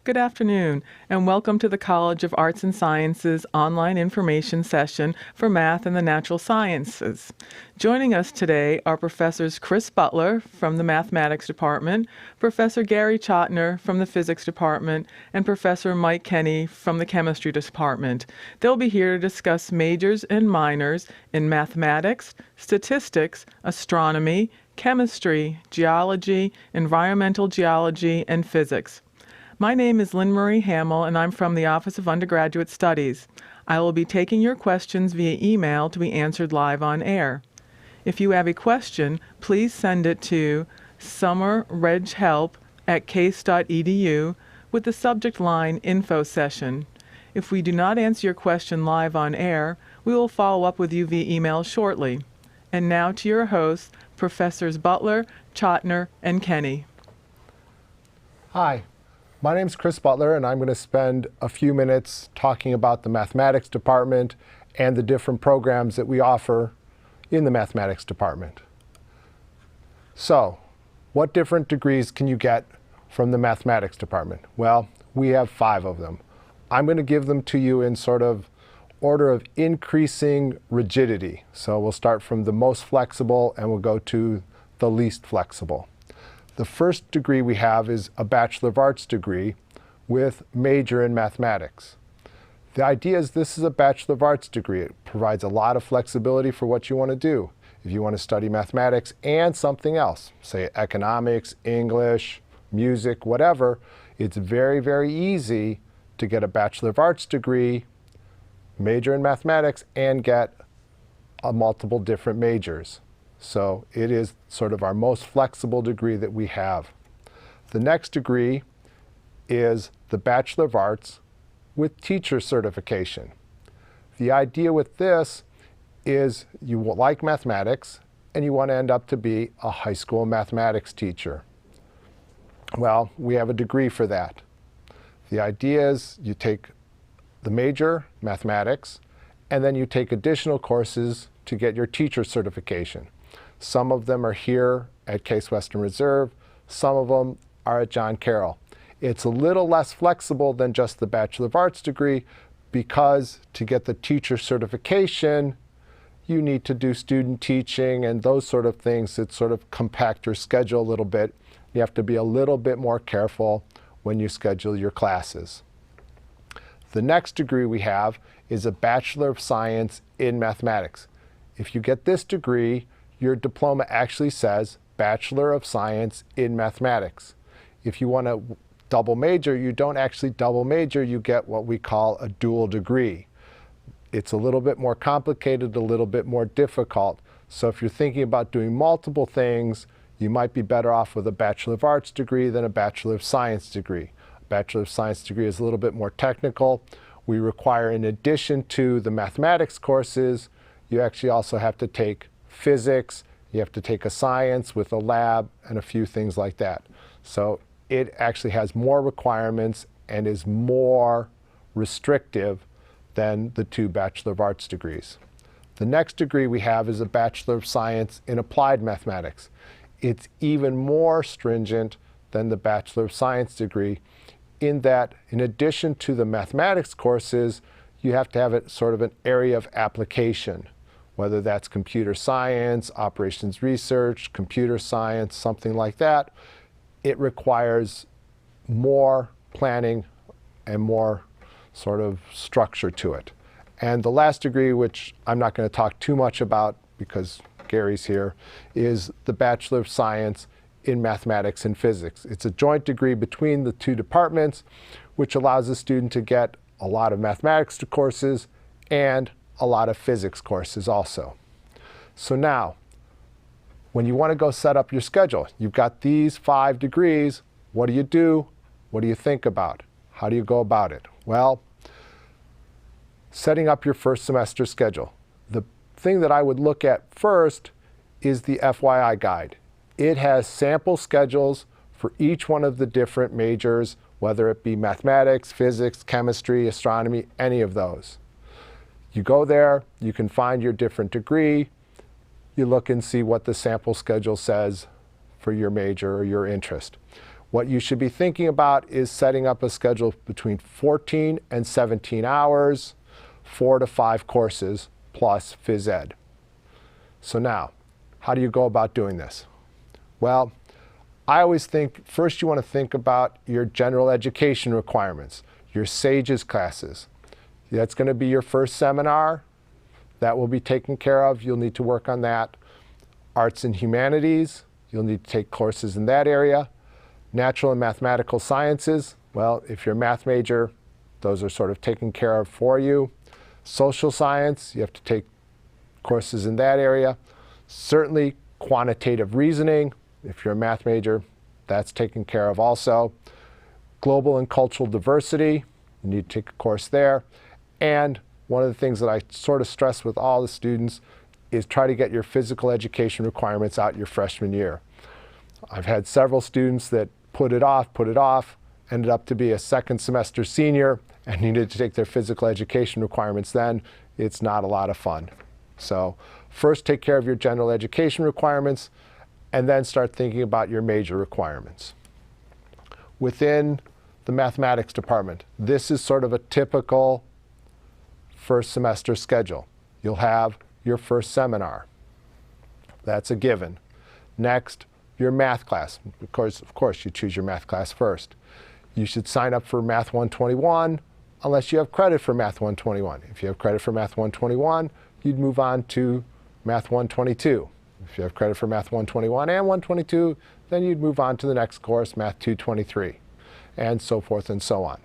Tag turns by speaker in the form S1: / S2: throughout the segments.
S1: Good afternoon, and welcome to the College of Arts and Sciences online information session for Math and the Natural Sciences. Joining us today are Professors Chris Butler from the Mathematics Department, Professor Gary Chottiner from the Physics Department, and Professor Mike Kenney from the Chemistry Department. They'll be here to discuss majors and minors in mathematics, statistics, astronomy, chemistry, geology, environmental geology, and physics. My name is Lynn Marie Hamill, and I'm from the Office of Undergraduate Studies. I will be taking your questions via email to be answered live on air. If you have a question, please send it to summerreghelp@case.edu with the subject line Info Session. If we do not answer your question live on air, we will follow up with you via email shortly. And now to your hosts, Professors Butler, Chottiner, and Kenney.
S2: Hi. My name is Chris Butler, and I'm going to spend a few minutes talking about the Mathematics Department and the different programs that we offer in the Mathematics Department. So, what different degrees can you get from the Mathematics Department? Well, we have 5 of them. I'm going to give them to you in sort of order of increasing rigidity. So we'll start from the most flexible and we'll go to the least flexible. The first degree we have is a Bachelor of Arts degree with major in mathematics. The idea is this is a Bachelor of Arts degree. It provides a lot of flexibility for what you want to do. If you want to study mathematics and something else, say economics, English, music, whatever, it's very, very easy to get a Bachelor of Arts degree, major in mathematics, and get multiple different majors. So it is sort of our most flexible degree that we have. The next degree is the Bachelor of Arts with teacher certification. The idea with this is you like mathematics and you want to end up to be a high school mathematics teacher. Well, we have a degree for that. The idea is you take the major, mathematics, and then you take additional courses to get your teacher certification. Some of them are here at Case Western Reserve. Some of them are at John Carroll. It's a little less flexible than just the Bachelor of Arts degree because to get the teacher certification, you need to do student teaching and those sort of things that sort of compact your schedule a little bit. You have to be a little bit more careful when you schedule your classes. The next degree we have is a Bachelor of Science in Mathematics. If you get this degree, your diploma actually says Bachelor of Science in Mathematics. If you want to double major, you don't actually double major, you get what we call a dual degree. It's a little bit more complicated, a little bit more difficult. So if you're thinking about doing multiple things, you might be better off with a Bachelor of Arts degree than a Bachelor of Science degree. A Bachelor of Science degree is a little bit more technical. We require, in addition to the mathematics courses, you actually also have to take physics, you have to take a science with a lab and a few things like that. So it actually has more requirements and is more restrictive than the 2 Bachelor of Arts degrees. The next degree we have is a Bachelor of Science in Applied Mathematics. It's even more stringent than the Bachelor of Science degree in that in addition to the mathematics courses, you have to have it sort of an area of application, whether that's computer science, operations research, computer science, something like that. It requires more planning and more sort of structure to it. And the last degree, which I'm not going to talk too much about because Gary's here, is the Bachelor of Science in Mathematics and Physics. It's a joint degree between the 2 departments, which allows a student to get a lot of mathematics courses and a lot of physics courses also. So now, when you want to go set up your schedule, you've got these 5 degrees. What do you do? What do you think about? How do you go about it? Well, setting up your first semester schedule. The thing that I would look at first is the FYI guide. It has sample schedules for each one of the different majors, whether it be mathematics, physics, chemistry, astronomy, any of those. You go there, you can find your different degree, you look and see what the sample schedule says for your major or your interest. What you should be thinking about is setting up a schedule between 14 and 17 hours, 4 to 5 courses, plus phys ed. So now, how do you go about doing this? Well, I always think first you want to think about your general education requirements, your SAGES classes. That's going to be your first seminar. That will be taken care of. You'll need to work on that. Arts and humanities, you'll need to take courses in that area. Natural and mathematical sciences, well, if you're a math major, those are sort of taken care of for you. Social science, you have to take courses in that area. Certainly quantitative reasoning, if you're a math major, that's taken care of also. Global and cultural diversity, you need to take a course there. And one of the things that I sort of stress with all the students is try to get your physical education requirements out your freshman year. I've had several students that put it off, ended up to be a second semester senior and needed to take their physical education requirements then. It's not a lot of fun. So first take care of your general education requirements and then start thinking about your major requirements. Within the mathematics department, this is sort of a typical first semester schedule. You'll have your first seminar. That's a given. Next, your math class. Of course, you choose your math class first. You should sign up for Math 121 unless you have credit for Math 121. If you have credit for Math 121, you'd move on to Math 122. If you have credit for Math 121 and 122, then you'd move on to the next course, Math 223, and so forth and so on.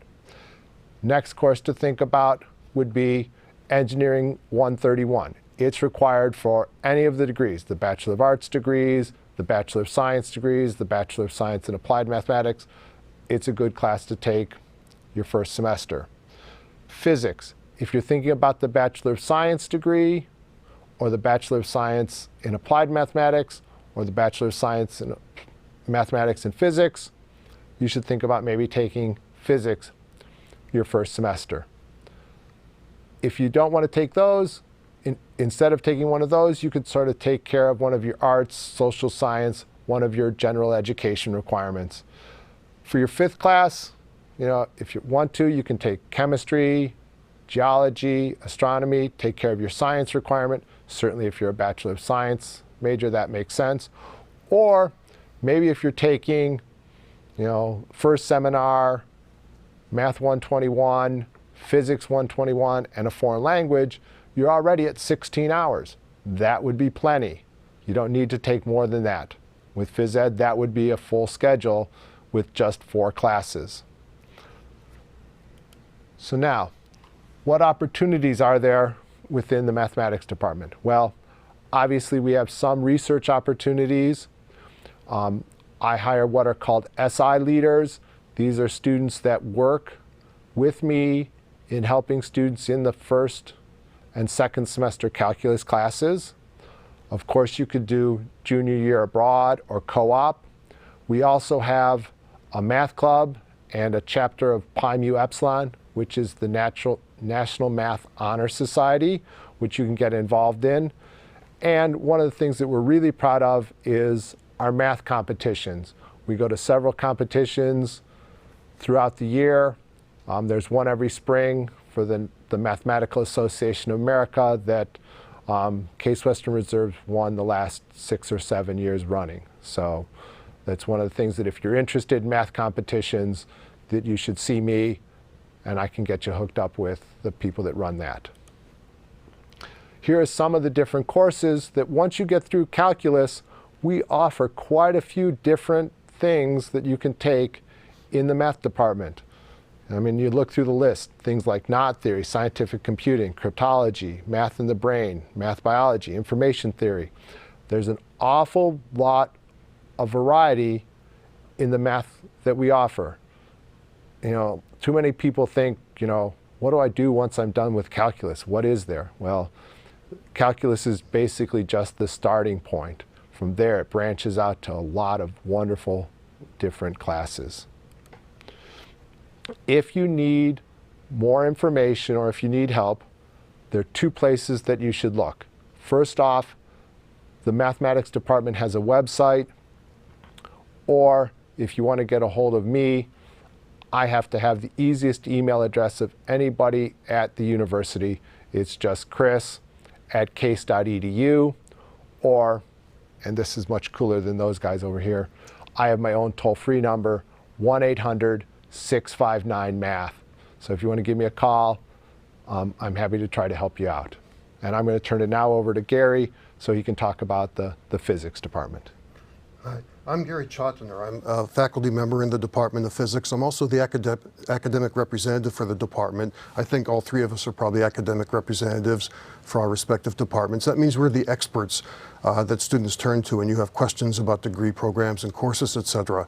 S2: Next course to think about would be Engineering 131. It's required for any of the degrees, the Bachelor of Arts degrees, the Bachelor of Science degrees, the Bachelor of Science in Applied Mathematics. It's a good class to take your first semester. Physics, if you're thinking about the Bachelor of Science degree, or the Bachelor of Science in Applied Mathematics, or the Bachelor of Science in Mathematics and Physics, you should think about maybe taking physics your first semester. If you don't want to take those, instead of taking one of those, you could sort of take care of one of your arts, social science, one of your general education requirements. For your fifth class, if you want to, you can take chemistry, geology, astronomy, take care of your science requirement. Certainly if you're a Bachelor of Science major, that makes sense. Or maybe if you're taking, first seminar, Math 121, Physics 121, and a foreign language, you're already at 16 hours. That would be plenty. You don't need to take more than that. With phys ed, that would be a full schedule with just 4 classes. So now, what opportunities are there within the mathematics department? Well, obviously we have some research opportunities. I hire what are called SI leaders. These are students that work with me in helping students in the first and second semester calculus classes. Of course, you could do junior year abroad or co-op. We also have a math club and a chapter of Pi Mu Epsilon, which is the National Math Honor Society, which you can get involved in. And one of the things that we're really proud of is our math competitions. We go to several competitions throughout the year. There's one every spring for the Mathematical Association of America that Case Western Reserve won the last 6 or 7 years running. So that's one of the things that if you're interested in math competitions, that you should see me and I can get you hooked up with the people that run that. Here are some of the different courses that once you get through calculus, we offer quite a few different things that you can take in the math department. I mean, you look through the list, things like knot theory, scientific computing, cryptology, math in the brain, math biology, information theory. There's an awful lot of variety in the math that we offer. Too many people think, what do I do once I'm done with calculus? What is there? Well, calculus is basically just the starting point. From there, it branches out to a lot of wonderful different classes. If you need more information or if you need help, there are 2 places that you should look. First off, the mathematics department has a website, or If you want to get a hold of me, I have to have the easiest email address of anybody at the university. It's just chris@case.edu, or, and this is much cooler than those guys over here, I have my own toll-free number, 1-800-659-MATH. So if you want to give me a call, I'm happy to try to help you out. And I'm going to turn it now over to Gary so he can talk about the physics department.
S3: Hi, I'm Gary Chottiner. I'm a faculty member in the Department of Physics. I'm also the academic representative for the department. I think all three of us are probably academic representatives for our respective departments. That means we're the experts that students turn to when you have questions about degree programs and courses, etc.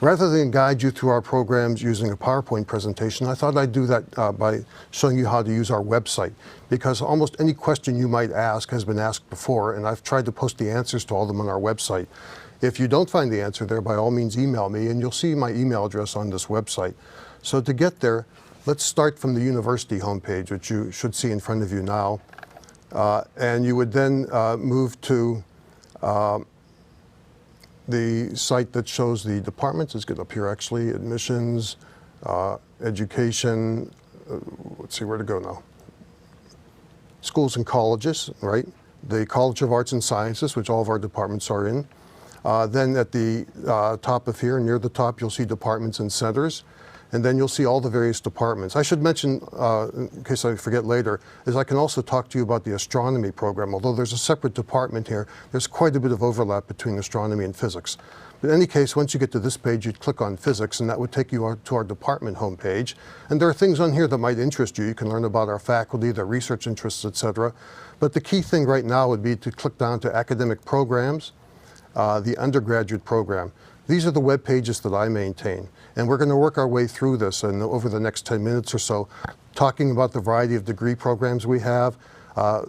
S3: Rather than guide you through our programs using a PowerPoint presentation, I thought I'd do that by showing you how to use our website, because almost any question you might ask has been asked before, and I've tried to post the answers to all of them on our website. If you don't find the answer there, by all means email me, and you'll see my email address on this website. So to get there, let's start from the university homepage, which you should see in front of you now. And you would then move to the site that shows the departments. Let's get up here actually, admissions, education, let's see where to go now. Schools and colleges, right? The College of Arts and Sciences, which all of our departments are in. Then at the top of here, near the top, you'll see departments and centers. And then you'll see all the various departments. I should mention, in case I forget later, is I can also talk to you about the astronomy program. Although there's a separate department here, there's quite a bit of overlap between astronomy and physics. But in any case, once you get to this page, you'd click on physics, and that would take you to our department homepage. And there are things on here that might interest you. You can learn about our faculty, their research interests, etc. But the key thing right now would be to click down to academic programs, the undergraduate program. These are the web pages that I maintain. And we're going to work our way through this and over the next 10 minutes or so, talking about the variety of degree programs we have,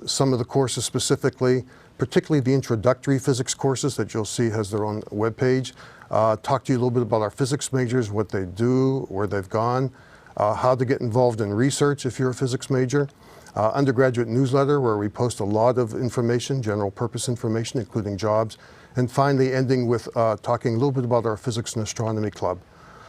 S3: some of the courses specifically, particularly the introductory physics courses that you'll see has their own web page. Talk to you a little bit about our physics majors, what they do, where they've gone, how to get involved in research if you're a physics major. Undergraduate Newsletter, where we post a lot of information, general purpose information, including jobs. And finally, ending with talking a little bit about our Physics and Astronomy Club.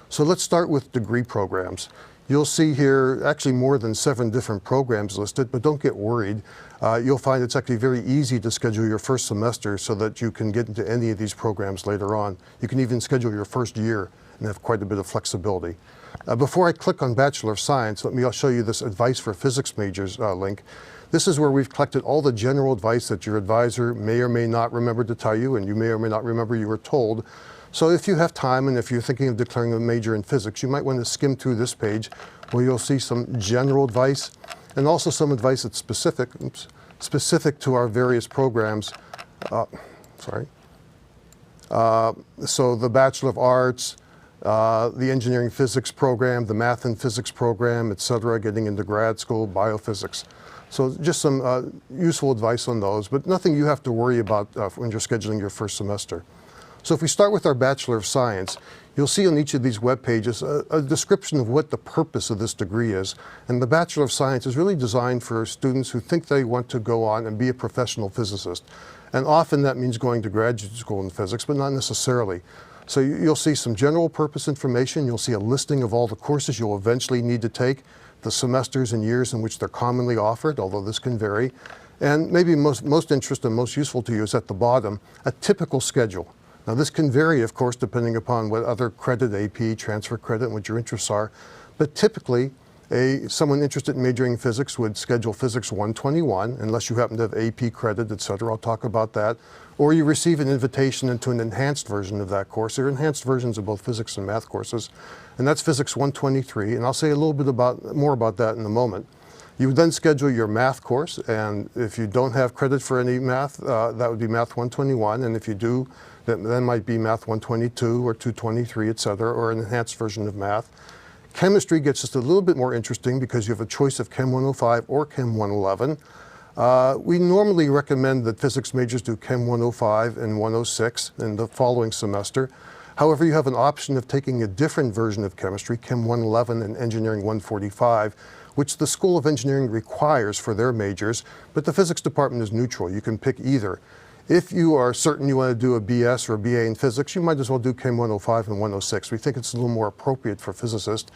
S3: So let's start with degree programs. You'll see here actually more than 7 different programs listed, but don't get worried. You'll find it's actually very easy to schedule your first semester so that you can get into any of these programs later on. You can even schedule your first year and have quite a bit of flexibility. Before I click on Bachelor of Science, I'll show you this Advice for Physics Majors link. This is where we've collected all the general advice that your advisor may or may not remember to tell you, and you may or may not remember you were told. So if you have time and if you're thinking of declaring a major in physics, you might want to skim through this page where you'll see some general advice and also some advice that's specific to our various programs. So the Bachelor of Arts, the Engineering Physics program, the Math and Physics program, etc., getting into grad school, biophysics. So just some useful advice on those, but nothing you have to worry about when you're scheduling your first semester. So if we start with our Bachelor of Science, you'll see on each of these web pages a description of what the purpose of this degree is. And the Bachelor of Science is really designed for students who think they want to go on and be a professional physicist. And often that means going to graduate school in physics, but not necessarily. So you'll see some general purpose information. You'll see a listing of all the courses you'll eventually need to take, the semesters and years in which they're commonly offered, although this can vary. And maybe most interesting and most useful to you is at the bottom, a typical schedule. Now this can vary, of course, depending upon what other credit, AP, transfer credit, and what your interests are. But typically, someone interested in majoring in physics would schedule Physics 121, unless you happen to have AP credit, etc. I'll talk about that. Or you receive an invitation into an enhanced version of that course. There are enhanced versions of both physics and math courses. And that's Physics 123, and I'll say a little bit more about that in a moment. You would then schedule your math course, and if you don't have credit for any math, that would be Math 121, and if you do, then might be Math 122 or 223, etc., or an enhanced version of math. Chemistry gets just a little bit more interesting because you have a choice of Chem 105 or Chem 111. We normally recommend that physics majors do Chem 105 and 106 in the following semester. However, you have an option of taking a different version of chemistry, Chem 111 and Engineering 145, which the School of Engineering requires for their majors, but the physics department is neutral. You can pick either. If you are certain you want to do a BS or a BA in physics, you might as well do Chem 105 and 106. We think it's a little more appropriate for physicists.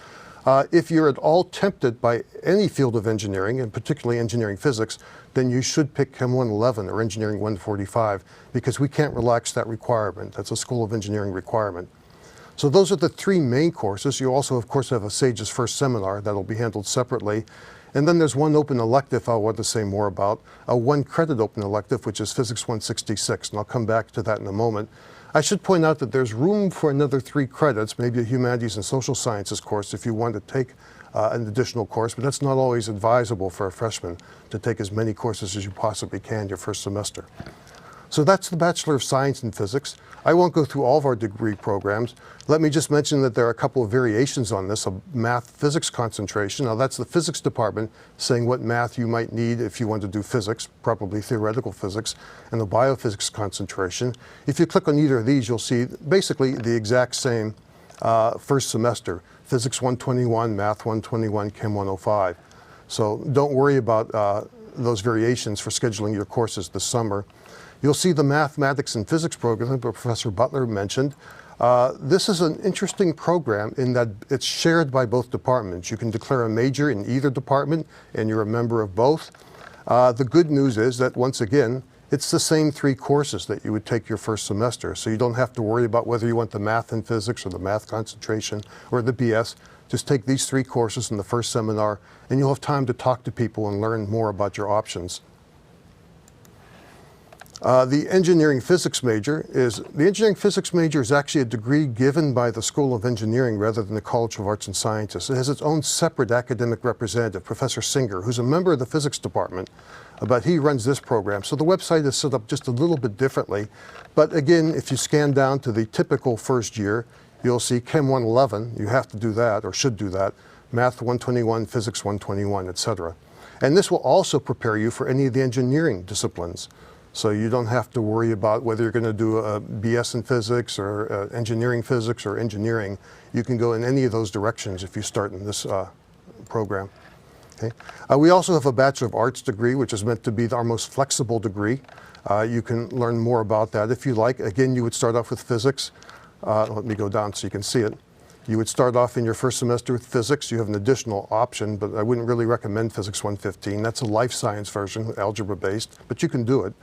S3: If you're at all tempted by any field of engineering, and particularly engineering physics, then you should pick Chem 111 or Engineering 145, because we can't relax that requirement. That's a School of Engineering requirement. So those are the three main courses. You also, of course, have a SAGE's first seminar that'll be handled separately. And then there's one open elective I want to say more about, a one-credit open elective, which is Physics 166, and I'll come back to that in a moment. I should point out that there's room for another 3 credits, maybe a humanities and social sciences course if you want to take an additional course, but that's not always advisable for a freshman to take as many courses as you possibly can your first semester. So that's the Bachelor of Science in Physics. I won't go through all of our degree programs. Let me just mention that there are a couple of variations on this, a math-physics concentration. Now that's the physics department saying what math you might need if you want to do physics, probably theoretical physics, and the biophysics concentration. If you click on either of these, you'll see basically the exact same first semester, Physics 121, Math 121, Chem 105. So don't worry about those variations for scheduling your courses this summer. You'll see the mathematics and physics program that Professor Butler mentioned. This is an interesting program in that it's shared by both departments. You can declare a major in either department and you're a member of both. The good news is that once again, it's the same 3 courses that you would take your first semester. So you don't have to worry about whether you want the math and physics or the math concentration or the BS. Just take these 3 courses in the first seminar and you'll have time to talk to people and learn more about your options. The engineering physics major is actually a degree given by the School of Engineering rather than the College of Arts and Sciences. It has its own separate academic representative, Professor Singer, who's a member of the physics department, but he runs this program. So the website is set up just a little bit differently. But again, if you scan down to the typical first year, you'll see Chem 111, you have to do that or should do that, Math 121, Physics 121, etc. And this will also prepare you for any of the engineering disciplines. So you don't have to worry about whether you're going to do a BS in physics or engineering physics or engineering. You can go in any of those directions if you start in this program. Okay. We also have a Bachelor of Arts degree, which is meant to be our most flexible degree. You can learn more about that if you like. Again, you would start off with physics. Let me go down so you can see it. You would start off in your first semester with physics. You have an additional option, but I wouldn't really recommend Physics 115. That's a life science version, algebra-based, but you can do it.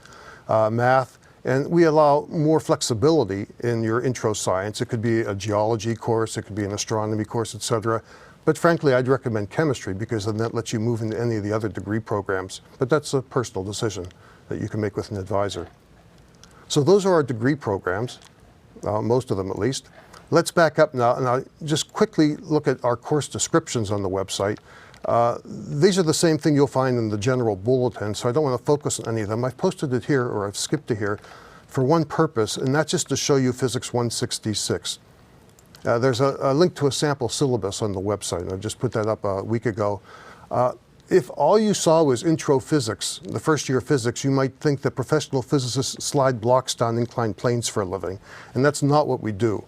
S3: Math, and we allow more flexibility in your intro science. It could be a geology course, it could be an astronomy course, etc. But frankly, I'd recommend chemistry because then that lets you move into any of the other degree programs. But that's a personal decision that you can make with an advisor. So those are our degree programs, most of them at least. Let's back up now and I'll just quickly look at our course descriptions on the website. These are the same thing you'll find in the general bulletin, so I don't want to focus on any of them. I've posted it here, or I've skipped to here, for one purpose, and that's just to show you Physics 166. There's a link to a sample syllabus on the website, and I just put that up a week ago. If all you saw was intro physics, the first year of physics, you might think that professional physicists slide blocks down inclined planes for a living, and that's not what we do.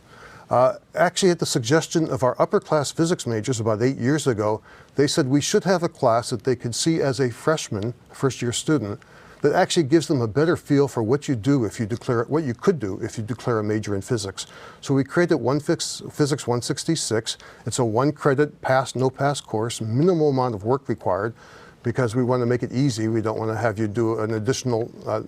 S3: Actually, at the suggestion of our upper class physics majors about 8 years ago, they said we should have a class that they could see as a freshman, first year student, that actually gives them a better feel for what you do if you declare, what you could do if you declare a major in physics. So we created Physics 166. It's a 1-credit pass, no pass course, minimal amount of work required, because we want to make it easy. We don't want to have you do an additional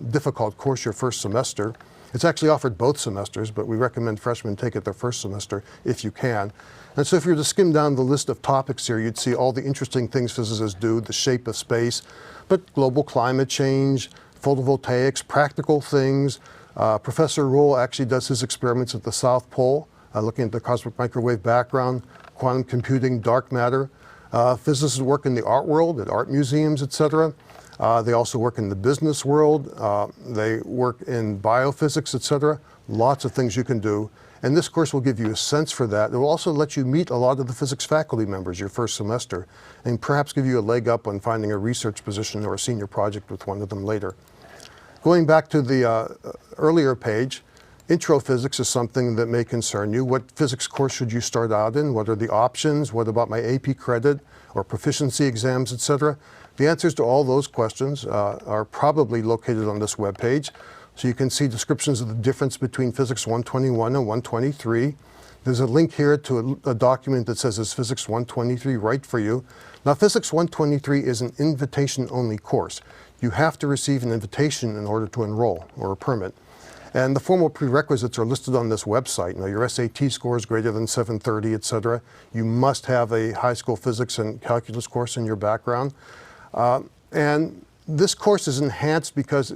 S3: difficult course your first semester. It's actually offered both semesters, but we recommend freshmen take it their first semester if you can. And so if you were to skim down the list of topics here, you'd see all the interesting things physicists do, the shape of space, but global climate change, photovoltaics, practical things. Professor Ruhl actually does his experiments at the South Pole, looking at the cosmic microwave background, quantum computing, dark matter. Physicists work in the art world, at art museums, etc. They also work in the business world. They work in biophysics, etc. Lots of things you can do. And this course will give you a sense for that. It will also let you meet a lot of the physics faculty members your first semester, and perhaps give you a leg up on finding a research position or a senior project with one of them later. Going back to the earlier page, intro physics is something that may concern you. What physics course should you start out in? What are the options? What about my AP credit or proficiency exams, etc.? The answers to all those questions are probably located on this webpage. So you can see descriptions of the difference between Physics 121 and 123. There's a link here to a document that says, is Physics 123 right for you? Now, Physics 123 is an invitation-only course. You have to receive an invitation in order to enroll, or a permit. And the formal prerequisites are listed on this website. Now, your SAT score is greater than 730, et cetera. You must have a high school physics and calculus course in your background. And this course is enhanced because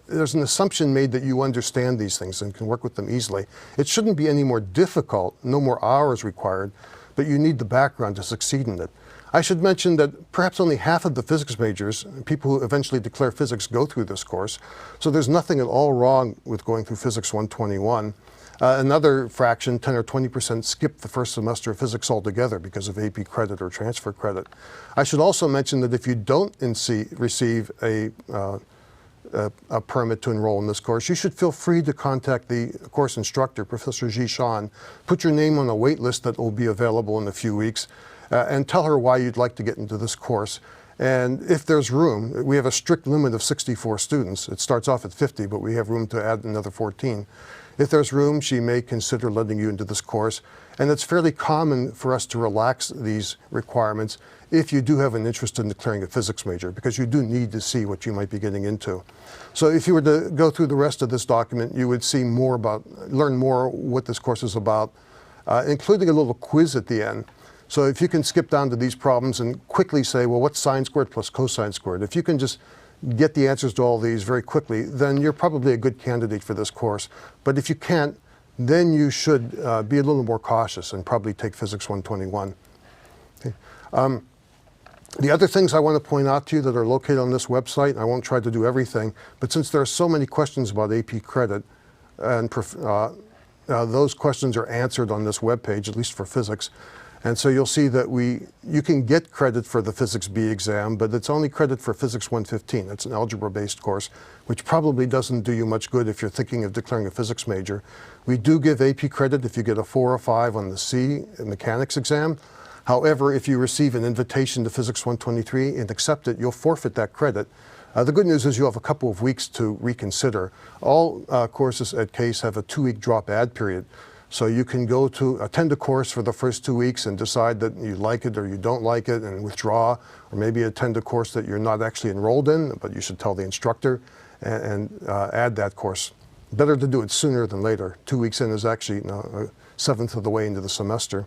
S3: there's an assumption made that you understand these things and can work with them easily. It shouldn't be any more difficult, no more hours required, but you need the background to succeed in it. I should mention that perhaps only half of the physics majors, people who eventually declare physics, go through this course. So there's nothing at all wrong with going through Physics 121. Another fraction, 10 or 20%, skip the first semester of physics altogether because of AP credit or transfer credit. I should also mention that if you don't receive a permit to enroll in this course, you should feel free to contact the course instructor, Professor Ji-Shan. Put your name on a wait list that will be available in a few weeks, and tell her why you'd like to get into this course. And if there's room, we have a strict limit of 64 students. It starts off at 50, but we have room to add another 14. If there's room, she may consider letting you into this course. And it's fairly common for us to relax these requirements if you do have an interest in declaring a physics major, because you do need to see what you might be getting into. So if you were to go through the rest of this document, you would see more learn more what this course is about, including a little quiz at the end. So if you can skip down to these problems and quickly say, well, what's sine squared plus cosine squared? If you can just get the answers to all these very quickly, then you're probably a good candidate for this course. But if you can't, then you should be a little more cautious and probably take Physics 121. Okay. The other things I want to point out to you that are located on this website, I won't try to do everything, but since there are so many questions about AP credit, and those questions are answered on this webpage, at least for physics. And so you'll see that you can get credit for the Physics B exam, but it's only credit for Physics 115. It's an algebra-based course, which probably doesn't do you much good if you're thinking of declaring a physics major. We do give AP credit if you get a 4 or 5 on the C mechanics exam. However, if you receive an invitation to Physics 123 and accept it, you'll forfeit that credit. The good news is you have a couple of weeks to reconsider. All courses at CASE have a 2-week drop-add period. So you can go to attend a course for the first 2 weeks and decide that you like it or you don't like it and withdraw, or maybe attend a course that you're not actually enrolled in, but you should tell the instructor and add that course. Better to do it sooner than later. 2 weeks in is actually a seventh of the way into the semester.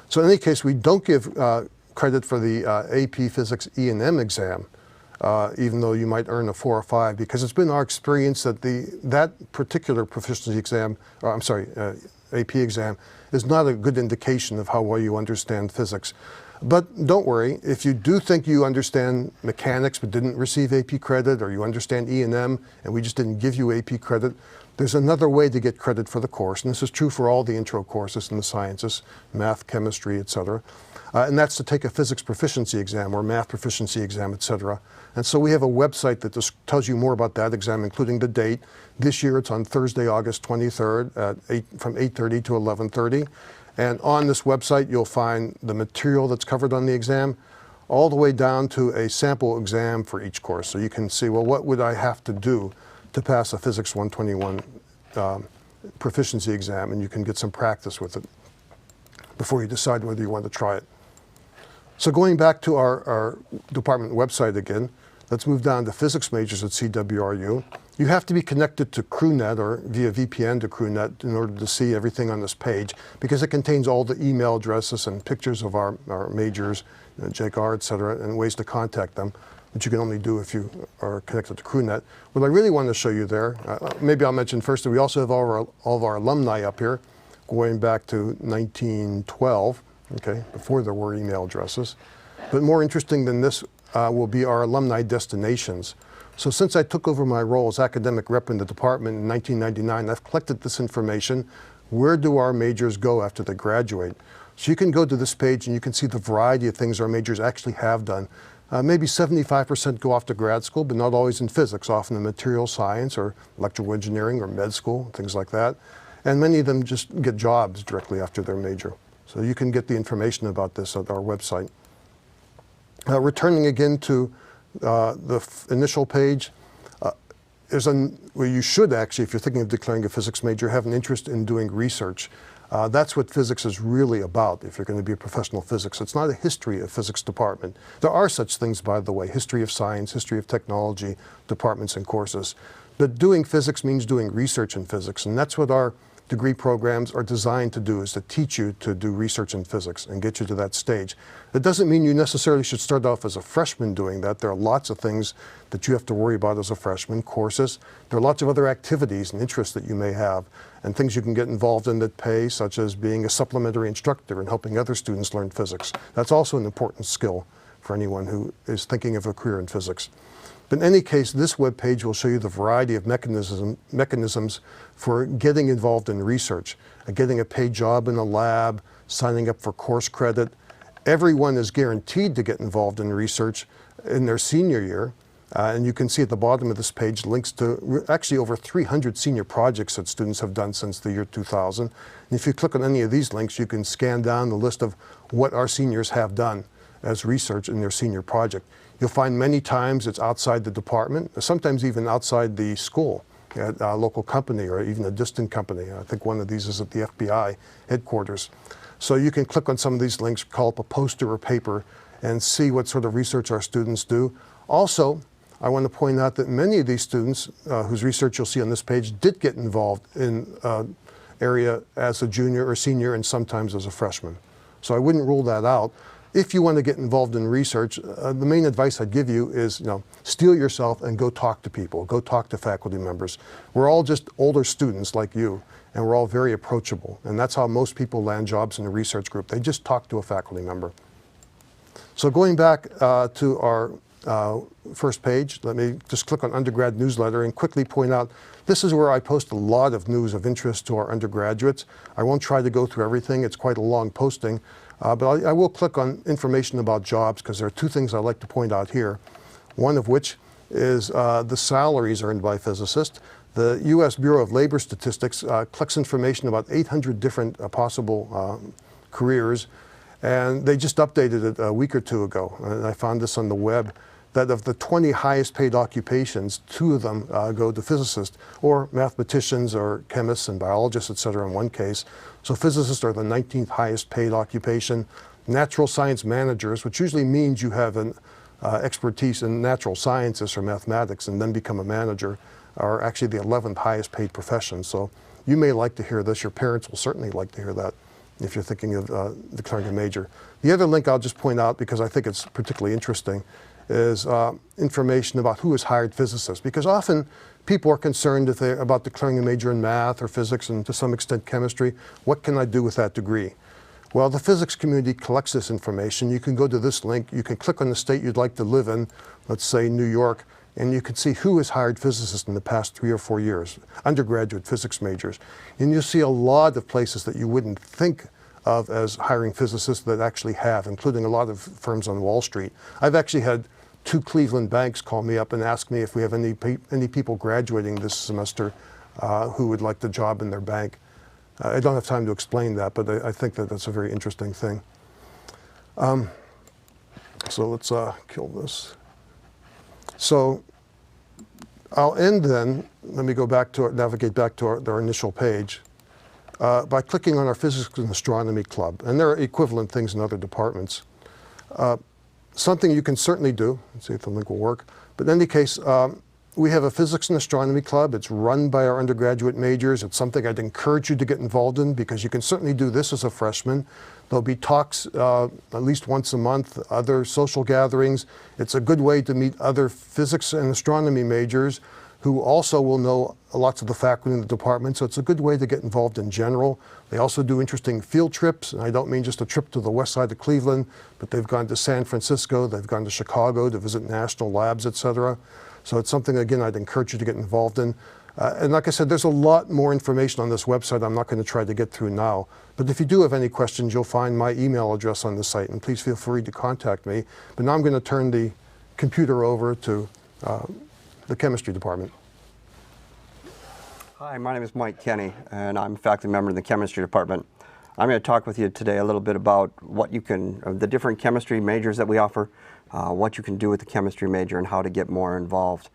S3: So in any case, we don't give credit for the AP Physics E&M exam, even though you might earn a 4 or 5, because it's been our experience that that particular proficiency exam, AP exam, is not a good indication of how well you understand physics. But don't worry, if you do think you understand mechanics but didn't receive AP credit, or you understand E&M and we just didn't give you AP credit, there's another way to get credit for the course. And this is true for all the intro courses in the sciences, math, chemistry, etc. And that's to take a physics proficiency exam or math proficiency exam, etc. And so we have a website that just tells you more about that exam, including the date. This year it's on Thursday, August 23rd from 8:30 to 11:30. And on this website you'll find the material that's covered on the exam, all the way down to a sample exam for each course. So you can see, well, what would I have to do to pass a Physics 121 proficiency exam? And you can get some practice with it before you decide whether you want to try it. So going back to our department website again, let's move down to physics majors at CWRU. You have to be connected to CrewNet or via VPN to CrewNet in order to see everything on this page, because it contains all the email addresses and pictures of our majors, JGAR, et cetera, and ways to contact them, which you can only do if you are connected to CrewNet. What I really want to show you there, maybe I'll mention first that we also have all of our alumni up here, going back to 1912, okay, before there were email addresses. But more interesting than this will be our alumni destinations. So since I took over my role as academic rep in the department in 1999, I've collected this information. Where do our majors go after they graduate? So you can go to this page and you can see the variety of things our majors actually have done. Maybe 75% go off to grad school, but not always in physics, often in material science or electrical engineering or med school, things like that. And many of them just get jobs directly after their major. So you can get the information about this at our website. Returning again to the initial page, well, you should actually, if you're thinking of declaring a physics major, have an interest in doing research. That's what physics is really about if you're going to be a professional physicist. It's not a history of physics department. There are such things, by the way, history of science, history of technology departments and courses. But doing physics means doing research in physics, and that's what our degree programs are designed to do, is to teach you to do research in physics and get you to that stage. That doesn't mean you necessarily should start off as a freshman doing that. There are lots of things that you have to worry about as a freshman, courses. There are lots of other activities and interests that you may have and things you can get involved in that pay, such as being a supplementary instructor and helping other students learn physics. That's also an important skill for anyone who is thinking of a career in physics. But in any case, this web page will show you the variety of mechanisms for getting involved in research, getting a paid job in a lab, signing up for course credit. Everyone is guaranteed to get involved in research in their senior year. And you can see at the bottom of this page links to actually over 300 senior projects that students have done since the year 2000. And if you click on any of these links, you can scan down the list of what our seniors have done as research in their senior project. You'll find many times it's outside the department, sometimes even outside the school, at a local company or even a distant company. I think one of these is at the FBI headquarters. So you can click on some of these links, call up a poster or paper, and see what sort of research our students do. Also, I want to point out that many of these students whose research you'll see on this page did get involved in area as a junior or senior and sometimes as a freshman. So I wouldn't rule that out. If you want to get involved in research, the main advice I'd give you is, steel yourself and go talk to people, go talk to faculty members. We're all just older students like you, and we're all very approachable. And that's how most people land jobs in a research group. They just talk to a faculty member. So going back to our first page, let me just click on Undergrad Newsletter and quickly point out, this is where I post a lot of news of interest to our undergraduates. I won't try to go through everything. It's quite a long posting. But I will click on information about jobs because there are two things I'd like to point out here. One of which is the salaries earned by physicists. The U.S. Bureau of Labor Statistics collects information about 800 different possible careers, and they just updated it a week or two ago. And I found this on the web, that of the 20 highest paid occupations, 2 of them go to physicists, or mathematicians or chemists and biologists, et cetera, in one case. So physicists are the 19th highest paid occupation. Natural science managers, which usually means you have an expertise in natural sciences or mathematics and then become a manager, are actually the 11th highest paid profession. So you may like to hear this. Your parents will certainly like to hear that if you're thinking of declaring a major. The other link I'll just point out, because I think it's particularly interesting, is information about who has hired physicists. Because often people are concerned about declaring a major in math or physics and to some extent chemistry. What can I do with that degree? Well, the physics community collects this information. You can go to this link. You can click on the state you'd like to live in, let's say New York, and you can see who has hired physicists in the past 3 or 4 years, undergraduate physics majors. And you'll see a lot of places that you wouldn't think of as hiring physicists that actually have, including a lot of firms on Wall Street. I've actually had 2 Cleveland banks call me up and ask me if we have any people graduating this semester who would like the job in their bank. I don't have time to explain that, but I think that that's a very interesting thing. So let's kill this. So I'll end then, let me go back to navigate back to our initial page, by clicking on our Physics and Astronomy Club. And there are equivalent things in other departments. Something you can certainly do, let's see if the link will work, but in any case, we have a Physics and Astronomy Club. It's run by our undergraduate majors. It's something I'd encourage you to get involved in because you can certainly do this as a freshman. There'll be talks at least once a month, other social gatherings. It's a good way to meet other physics and astronomy majors who also will know lots of the faculty in the department, so it's a good way to get involved in general. They also do interesting field trips, and I don't mean just a trip to the west side of Cleveland, but they've gone to San Francisco, they've gone to Chicago to visit national labs, et cetera. So it's something, again, I'd encourage you to get involved in. And like I said, there's a lot more information on this website I'm not going to try to get through now. But if you do have any questions, you'll find my email address on the site, and please feel free to contact me. But now I'm going to turn the computer over to the chemistry department.
S4: Hi, my name is Mike Kenney, and I'm a faculty member in the chemistry department. I'm going to talk with you today a little bit about what you can, the different chemistry majors that we offer, what you can do with the chemistry major and how to get more involved.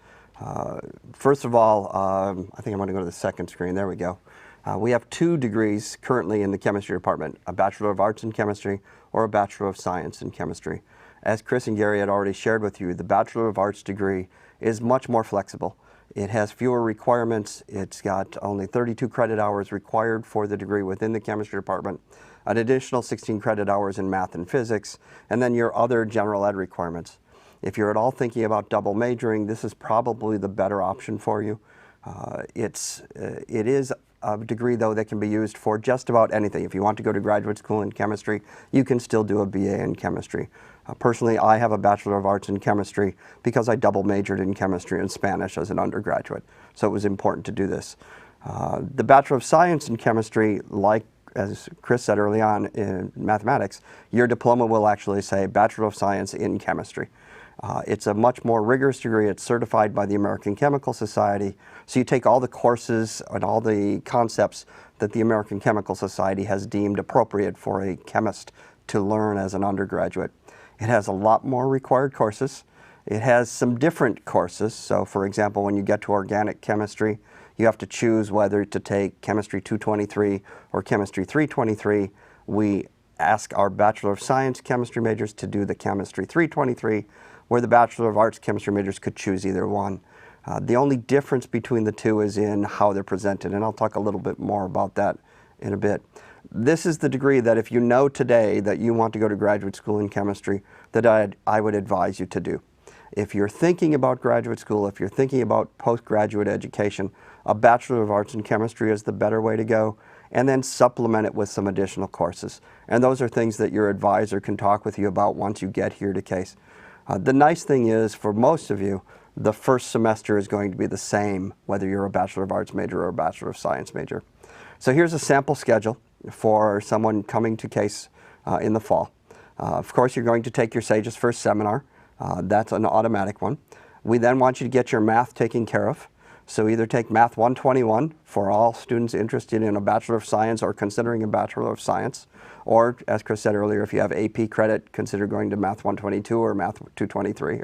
S4: First of all, I think I'm going to go to the second screen. There we go. We have 2 degrees currently in the chemistry department, a Bachelor of Arts in Chemistry or a Bachelor of Science in Chemistry. As Chris and Gary had already shared with you, the Bachelor of Arts degree is much more flexible. It has fewer requirements. It's got only 32 credit hours required for the degree within the chemistry department, an additional 16 credit hours in math and physics, and then your other general ed requirements. If you're at all thinking about double majoring, this is probably the better option for you. It is a degree, though, that can be used for just about anything. If you want to go to graduate school in chemistry, you can still do a BA in chemistry. Personally, I have a Bachelor of Arts in Chemistry because I double majored in chemistry and Spanish as an undergraduate, so it was important to do this. The Bachelor of Science in Chemistry, like as Chris said early on in mathematics, your diploma will actually say Bachelor of Science in Chemistry. It's a much more rigorous degree. It's certified by the American Chemical Society. So you take all the courses and all the concepts that the American Chemical Society has deemed appropriate for a chemist to learn as an undergraduate. It has a lot more required courses. It has some different courses. So for example, when you get to organic chemistry, you have to choose whether to take Chemistry 223 or Chemistry 323. We ask our Bachelor of Science chemistry majors to do the Chemistry 323, where the Bachelor of Arts chemistry majors could choose either one. The only difference between the two is in how they're presented, and I'll talk a little bit more about that in a bit. This is the degree that if you know today that you want to go to graduate school in chemistry, that I would advise you to do. If you're thinking about graduate school, if you're thinking about postgraduate education, a Bachelor of Arts in Chemistry is the better way to go, and then supplement it with some additional courses. And those are things that your advisor can talk with you about once you get here to Case. The nice thing is, for most of you, the first semester is going to be the same, whether you're a Bachelor of Arts major or a Bachelor of Science major. So here's a sample schedule for someone coming to Case in the fall. Of course, you're going to take your SAGES first seminar. That's an automatic one. We then want you to get your math taken care of. So either take Math 121 for all students interested in a Bachelor of Science or considering a Bachelor of Science. Or, as Chris said earlier, if you have AP credit, consider going to Math 122 or Math 223.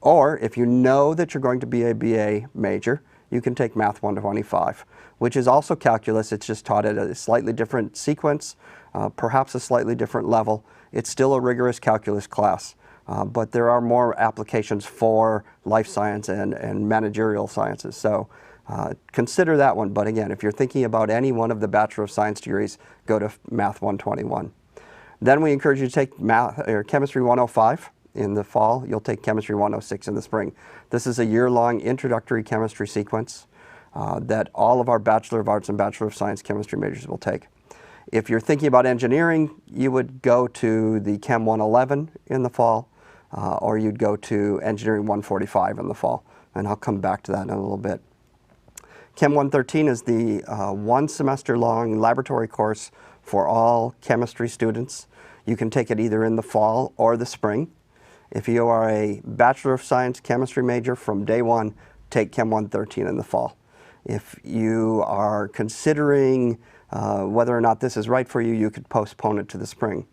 S4: Or if you know that you're going to be a BA major, you can take Math 125, which is also calculus. It's just taught at a slightly different sequence, perhaps a slightly different level. It's still a rigorous calculus class, but there are more applications for life science and managerial sciences. So consider that one. But again, if you're thinking about any one of the Bachelor of Science degrees, go to Math 121. Then we encourage you to take Chemistry 105 in the fall. You'll take Chemistry 106 in the spring. This is a year-long introductory chemistry sequence that all of our Bachelor of Arts and Bachelor of Science chemistry majors will take. If you're thinking about engineering, you would go to the Chem 111 in the fall, or you'd go to Engineering 145 in the fall. And I'll come back to that in a little bit. Chem 113 is the 1 semester long laboratory course for all chemistry students. You can take it either in the fall or the spring. If you are a Bachelor of Science chemistry major from day one, take Chem 113 in the fall. If you are considering whether or not this is right for you, you could postpone it to the spring.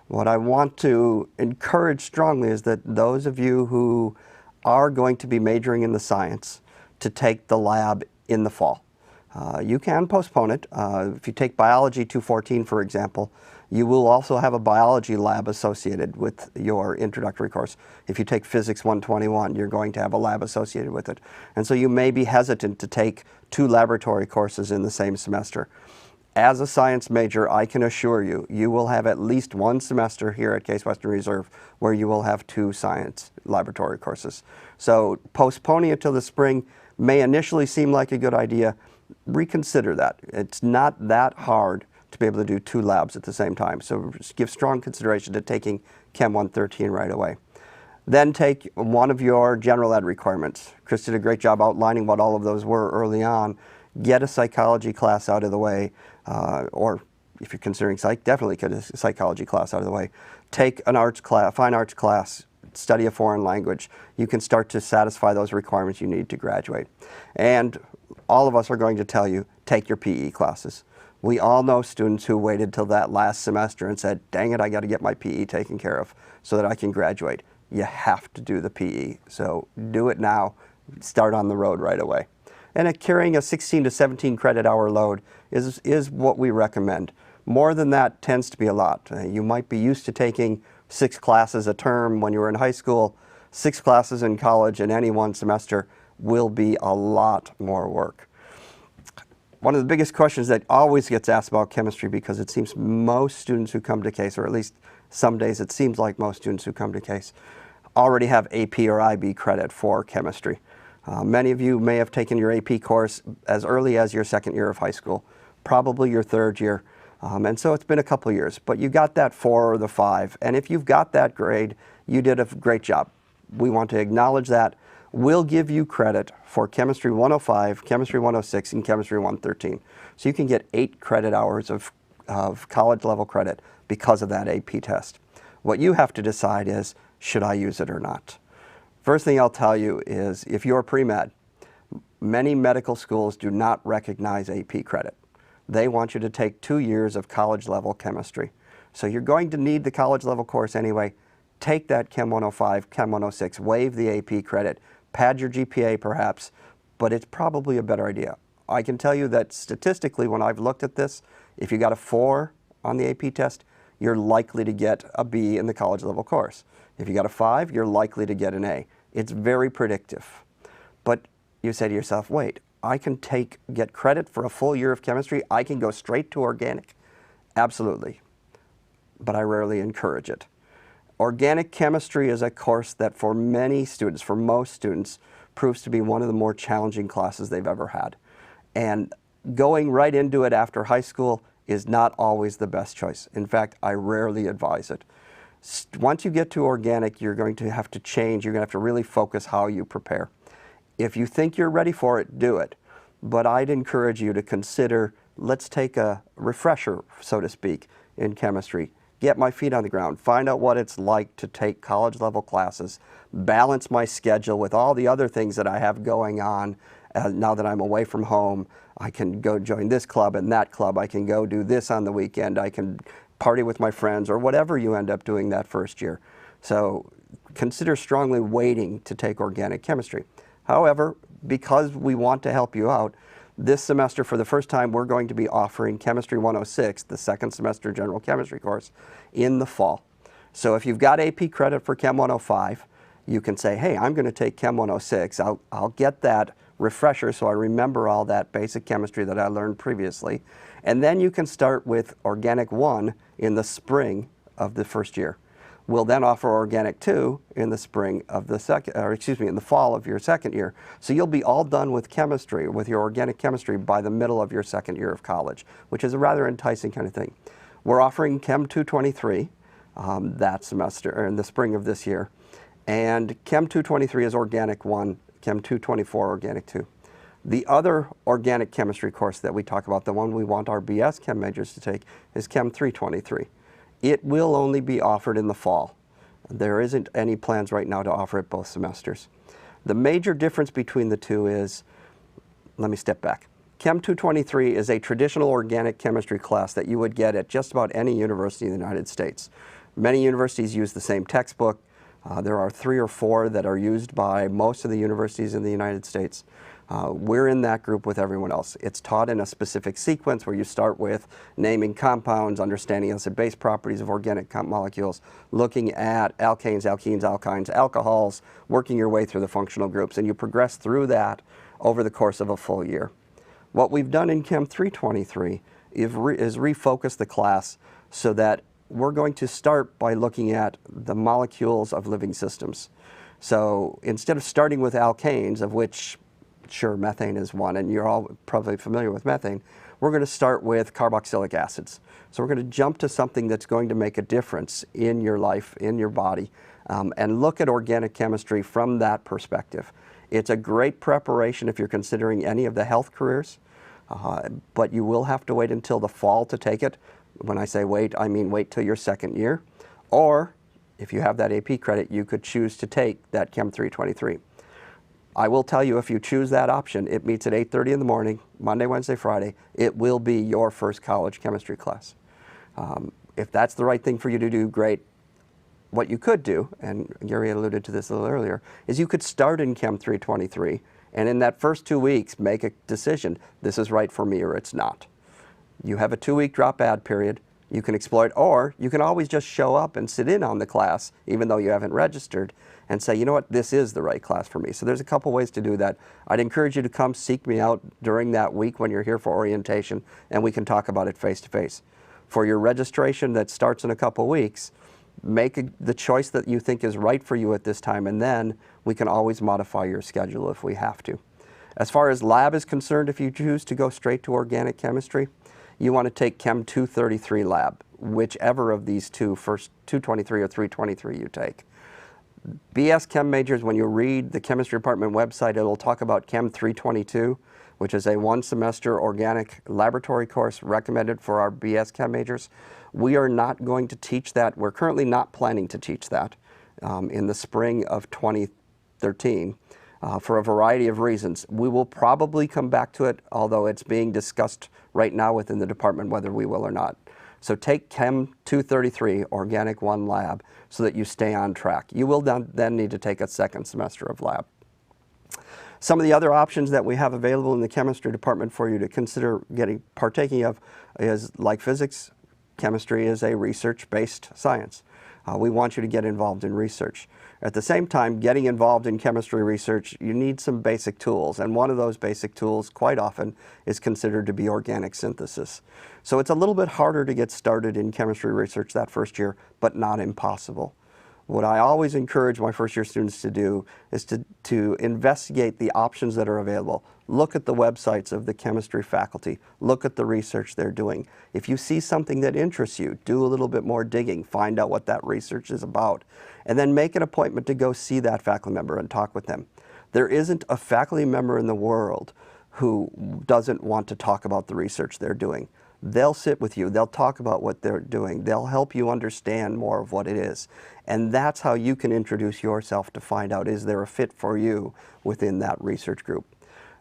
S4: What I want to encourage strongly is that those of you who are going to be majoring in the science to take the lab in the fall. You can postpone it. If you take Biology 214, for example, you will also have a biology lab associated with your introductory course. If you take Physics 121, you're going to have a lab associated with it. And so you may be hesitant to take 2 laboratory courses in the same semester. As a science major, I can assure you, you will have at least 1 semester here at Case Western Reserve where you will have 2 science laboratory courses. So postponing it till the spring may initially seem like a good idea. Reconsider that. It's not that hard to be able to do 2 labs at the same time. So just give strong consideration to taking Chem 113 right away. Then take one of your general ed requirements. Chris did a great job outlining what all of those were early on. Get a psychology class out of the way, or if you're considering psych, definitely get a psychology class out of the way. Take an arts class, fine arts class, study a foreign language. You can start to satisfy those requirements you need to graduate. And all of us are going to tell you, take your PE classes. We all know students who waited till that last semester and said, dang it, I got to get my PE taken care of so that I can graduate. you have to do the PE. So do it now, start on the road right away. And carrying a 16 to 17 credit hour load is what we recommend. More than that tends to be a lot. You might be used to taking 6 classes a term when you were in high school. 6 classes in college in any one semester will be a lot more work. One of the biggest questions that always gets asked about chemistry, because it seems most students who come to CASE, or at least some days it seems like most students who come to CASE, already have AP or IB credit for chemistry. Many of you may have taken your AP course as early as your second year of high school, probably your third year. And so it's been a couple years, but you got that 4 or the 5. And if you've got that grade, you did a great job. We want to acknowledge that. We'll give you credit for Chemistry 105, Chemistry 106, and Chemistry 113. So you can get 8 credit hours of college level credit because of that AP test. What you have to decide is, should I use it or not? First thing I'll tell you is, if you're pre-med, many medical schools do not recognize AP credit. They want you to take 2 years of college level chemistry. So you're going to need the college level course anyway. Take that Chem 105, Chem 106, waive the AP credit, pad your GPA perhaps, but it's probably a better idea. I can tell you that statistically, when I've looked at this, if you got a 4 on the AP test, you're likely to get a B in the college level course. If you got a 5, you're likely to get an A. It's very predictive. But you say to yourself, wait, I can get credit for a full year of chemistry, I can go straight to organic? Absolutely, but I rarely encourage it. Organic chemistry is a course that for many students, for most students, proves to be one of the more challenging classes they've ever had. And going right into it after high school is not always the best choice. In fact, I rarely advise it. Once you get to organic, you're going to have to change. You're going to have to really focus how you prepare. If you think you're ready for it, do it. But I'd encourage you to consider, let's take a refresher, so to speak, in chemistry. Get my feet on the ground, find out what it's like to take college level classes, balance my schedule with all the other things that I have going on. Now that I'm away from home, I can go join this club and that club. I can go do this on the weekend. I can party with my friends, or whatever you end up doing that first year. So consider strongly waiting to take organic chemistry. However, because we want to help you out, this semester, for the first time, we're going to be offering Chemistry 106, the second semester general chemistry course, in the fall. So if you've got AP credit for Chem 105, you can say, hey, I'm going to take Chem 106. I'll get that refresher so I remember all that basic chemistry that I learned previously. And then you can start with Organic 1 in the spring of the first year. We'll then offer Organic 2 in the spring of the in the fall of your second year. So you'll be all done with chemistry, with your organic chemistry, by the middle of your second year of college, which is a rather enticing kind of thing. We're offering Chem 223 that semester, or in the spring of this year. And Chem 223 is Organic 1, Chem 224 Organic 2. The other organic chemistry course that we talk about, the one we want our BS Chem majors to take, is Chem 323. It will only be offered in the fall. There isn't any plans right now to offer it both semesters. The major difference between the two is, let me step back. Chem 223 is a traditional organic chemistry class that you would get at just about any university in the United States. Many universities use the same textbook. There are 3 or 4 that are used by most of the universities in the United States. We're in that group with everyone else. It's taught in a specific sequence where you start with naming compounds, understanding acid base properties of organic molecules, looking at alkanes, alkenes, alkynes, alcohols, working your way through the functional groups, and you progress through that over the course of a full year. What we've done in Chem 323 is refocus the class so that we're going to start by looking at the molecules of living systems. So instead of starting with alkanes, of which sure, methane is one, and you're all probably familiar with methane, we're going to start with carboxylic acids. So we're going to jump to something that's going to make a difference in your life, in your body, and look at organic chemistry from that perspective. It's a great preparation if you're considering any of the health careers, but you will have to wait until the fall to take it. When I say wait, I mean wait till your second year. Or, if you have that AP credit, you could choose to take that Chem 323. I will tell you, if you choose that option, it meets at 8:30 in the morning, Monday, Wednesday, Friday. It will be your first college chemistry class. If that's the right thing for you to do, great. what you could do, and Gary alluded to this a little earlier, is you could start in Chem 323, and in that first 2 weeks, make a decision, this is right for me or it's not. You have a 2-week drop-add period. You can explore it, or you can always just show up and sit in on the class, even though you haven't registered, and say, you know what, this is the right class for me. So there's a couple ways to do that. I'd encourage you to come seek me out during that week when you're here for orientation, and we can talk about it face-to-face. For your registration that starts in a couple weeks, make the choice that you think is right for you at this time, and then we can always modify your schedule if we have to. As far as lab is concerned, if you choose to go straight to organic chemistry, you want to take Chem 233 lab, whichever of these two, first 223 or 323 you take. BS Chem majors, when you read the chemistry department website, it'll talk about Chem 322, which is a 1-semester organic laboratory course recommended for our BS Chem majors. We are not going to teach that. We're currently not planning to teach that in the spring of 2013 for a variety of reasons. We will probably come back to it, although it's being discussed right now within the department whether we will or not. So take Chem 233, Organic 1 Lab, so that you stay on track. You will then need to take a second semester of lab. Some of the other options that we have available in the chemistry department for you to consider partaking of is, like physics, chemistry is a research-based science. We want you to get involved in research. At the same time, getting involved in chemistry research, you need some basic tools, and one of those basic tools quite often is considered to be organic synthesis. So it's a little bit harder to get started in chemistry research that first year, but not impossible. What I always encourage my first-year students to do is to investigate the options that are available. Look at the websites of the chemistry faculty. Look at the research they're doing. If you see something that interests you, do a little bit more digging. Find out what that research is about. And then make an appointment to go see that faculty member and talk with them. There isn't a faculty member in the world who doesn't want to talk about the research they're doing. They'll sit with you, they'll talk about what they're doing, they'll help you understand more of what it is. And that's how you can introduce yourself to find out, is there a fit for you within that research group.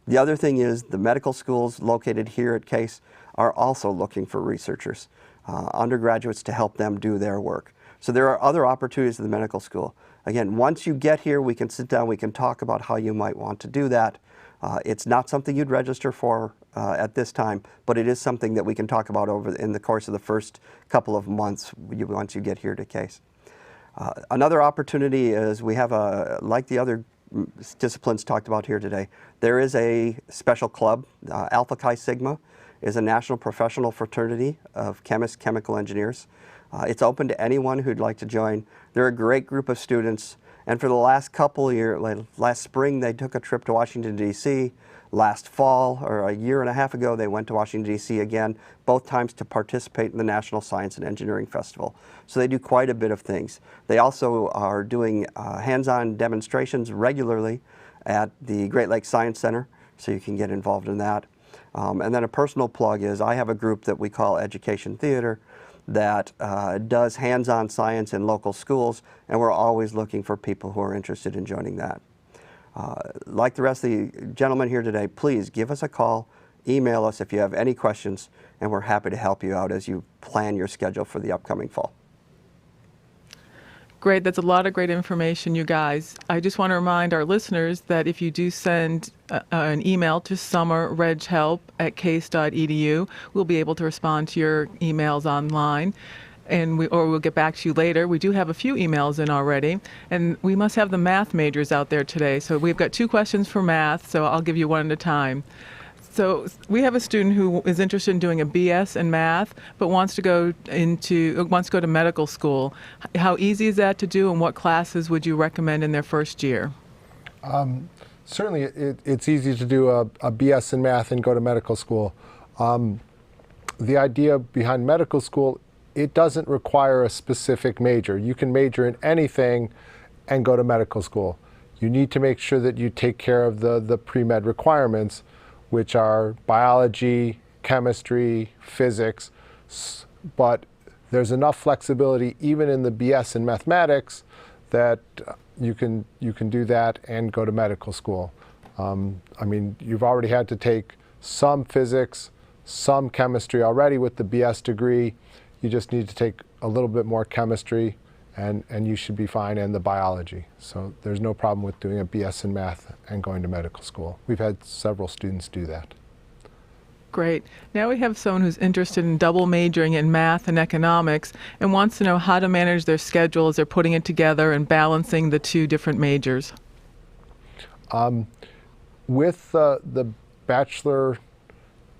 S4: The other thing is the medical schools located here at Case are also looking for researchers, undergraduates to help them do their work. So there are other opportunities at the medical school. Again, once you get here, we can sit down, we can talk about how you might want to do that. It's not something you'd register for at this time, but it is something that we can talk about in the course of the first couple of months once you get here to Case. Another opportunity is we have like the other disciplines talked about here today, there is a special club. Alpha Chi Sigma is a national professional fraternity of chemists, chemical engineers. It's open to anyone who'd like to join. They're a great group of students. And for the last couple of years, last spring, they took a trip to Washington, D.C. Last fall, or a year and a half ago, they went to Washington, D.C. again, both times to participate in the National Science and Engineering Festival. So they do quite a bit of things. They also are doing hands-on demonstrations regularly at the Great Lakes Science Center, so you can get involved in that. And then a personal plug is I have a group that we call Education Theater that does hands-on science in local schools, and we're always looking for people who are interested in joining that. Like the rest of the gentlemen here today, please give us a call, email us if you have any questions, and we're happy to help you out as you plan your schedule for the upcoming fall.
S1: Great. That's a lot of great information, you guys. I just want to remind our listeners that if you do send an email to summerreghelp@case.edu, we'll be able to respond to your emails online. Or we'll get back to you later. We do have a few emails in already, and we must have the math majors out there today. So we've got 2 questions for math, so I'll give you one at a time. So we have a student who is interested in doing a BS in math, but wants to go to medical school. How easy is that to do, and what classes would you recommend in their first year?
S2: Certainly, it's easy to do a BS in math and go to medical school. The idea behind medical school, it doesn't require a specific major. You can major in anything and go to medical school. You need to make sure that you take care of the pre-med requirements, which are biology, chemistry, physics, but there's enough flexibility even in the BS in mathematics that you can do that and go to medical school. I mean, you've already had to take some physics, some chemistry already with the BS degree. You just need to take a little bit more chemistry and you should be fine, and the biology. So there's no problem with doing a BS in math and going to medical school. We've had several students do that.
S1: Great. Now we have someone who's interested in double majoring in math and economics and wants to know how to manage their schedule as they're putting it together and balancing the two different majors.
S2: With the bachelor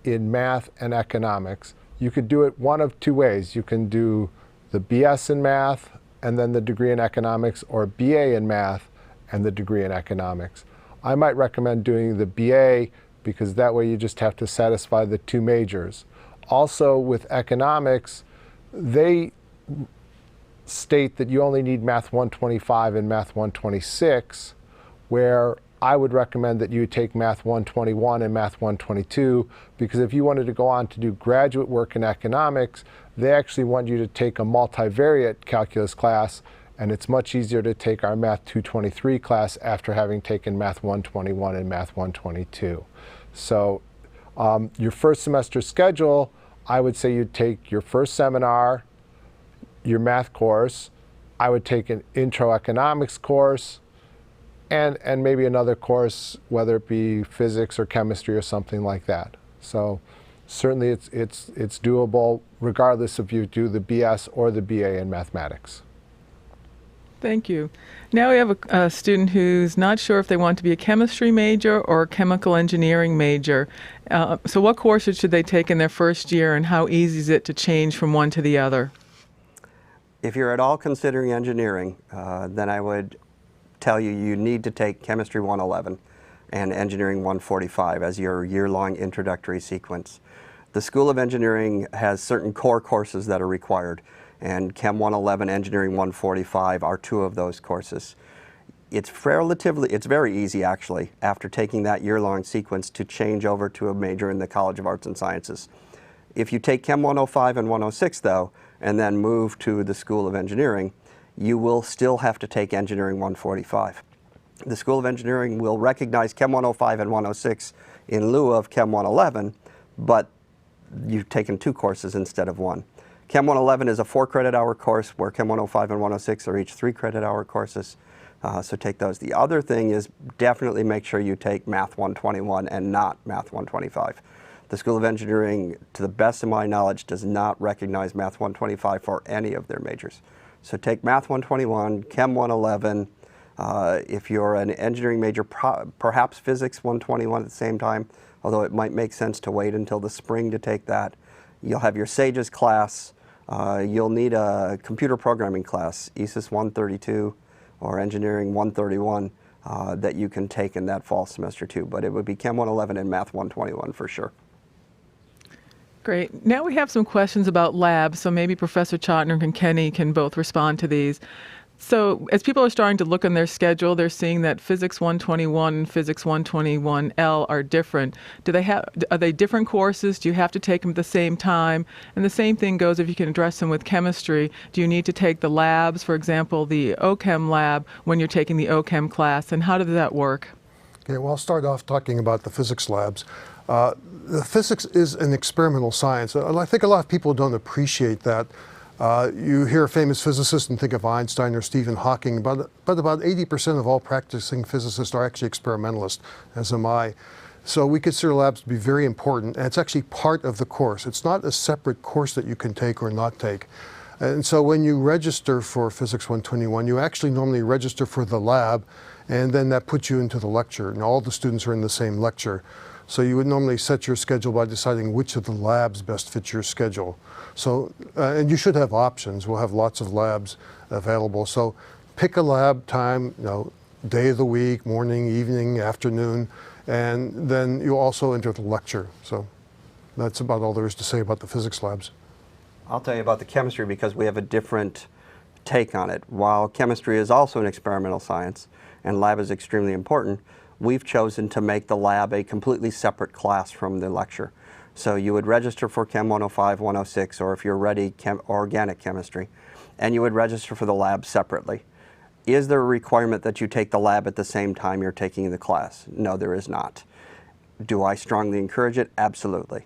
S2: in math and economics, you could do it one of two ways. You can do the BS in math and then the degree in economics, or BA in math and the degree in economics. I might recommend doing the BA because that way you just have to satisfy the two majors. Also with economics, they state that you only need Math 125 and Math 126, where I would recommend that you take Math 121 and Math 122, because if you wanted to go on to do graduate work in economics, they actually want you to take a multivariate calculus class, and it's much easier to take our Math 223 class after having taken Math 121 and Math 122. So your first semester schedule, I would say you'd take your first seminar, your math course. I would take an intro economics course, and maybe another course, whether it be physics or chemistry or something like that. So certainly it's doable regardless if you do the BS or the BA in mathematics.
S1: Thank you. Now we have a student who's not sure if they want to be a chemistry major or a chemical engineering major. So what courses should they take in their first year, and how easy is it to change from one to the other?
S4: If you're at all considering engineering, then I would tell you you need to take Chemistry 111 and Engineering 145 as your year-long introductory sequence. The School of Engineering has certain core courses that are required, and Chem 111, Engineering 145 are two of those courses. It's very easy actually, after taking that year-long sequence, to change over to a major in the College of Arts and Sciences. If you take Chem 105 and 106 though, and then move to the School of Engineering, you will still have to take Engineering 145. The School of Engineering will recognize Chem 105 and 106 in lieu of Chem 111, but you've taken two courses instead of one. Chem 111 is a 4-credit-hour course, where Chem 105 and 106 are each 3-credit-hour courses, so take those. The other thing is definitely make sure you take Math 121 and not Math 125. The School of Engineering, to the best of my knowledge, does not recognize Math 125 for any of their majors. So take Math 121, Chem 111, if you're an engineering major, perhaps Physics 121 at the same time, although it might make sense to wait until the spring to take that. You'll have your SAGES class. You'll need a computer programming class, ESIS 132 or Engineering 131, that you can take in that fall semester too. But it would be Chem 111 and Math 121 for sure.
S1: Great. Now we have some questions about labs, so maybe Professor Chottiner and Kenney can both respond to these. So as people are starting to look on their schedule, they're seeing that Physics 121 and Physics 121L are different. Are they different courses? Do you have to take them at the same time? And the same thing goes if you can address them with chemistry. Do you need to take the labs, for example, the OChem lab, when you're taking the OChem class? And how does that work?
S3: Okay, well, I'll start off talking about the physics labs. The physics is an experimental science. I think a lot of people don't appreciate that. You hear a famous physicist and think of Einstein or Stephen Hawking, but about 80% of all practicing physicists are actually experimentalists, as am I. So we consider labs to be very important, and it's actually part of the course. It's not a separate course that you can take or not take. And so when you register for Physics 121, you actually normally register for the lab, and then that puts you into the lecture, and all the students are in the same lecture. So you would normally set your schedule by deciding which of the labs best fits your schedule. So, and you should have options. We'll have lots of labs available. So pick a lab time, day of the week, morning, evening, afternoon, and then you also enter the lecture. So that's about all there is to say about the physics labs.
S4: I'll tell you about the chemistry because we have a different take on it. While chemistry is also an experimental science and lab is extremely important, we've chosen to make the lab a completely separate class from the lecture. So you would register for Chem 105, 106, or if you're ready, organic chemistry, and you would register for the lab separately. Is there a requirement that you take the lab at the same time you're taking the class? No, there is not. Do I strongly encourage it? Absolutely.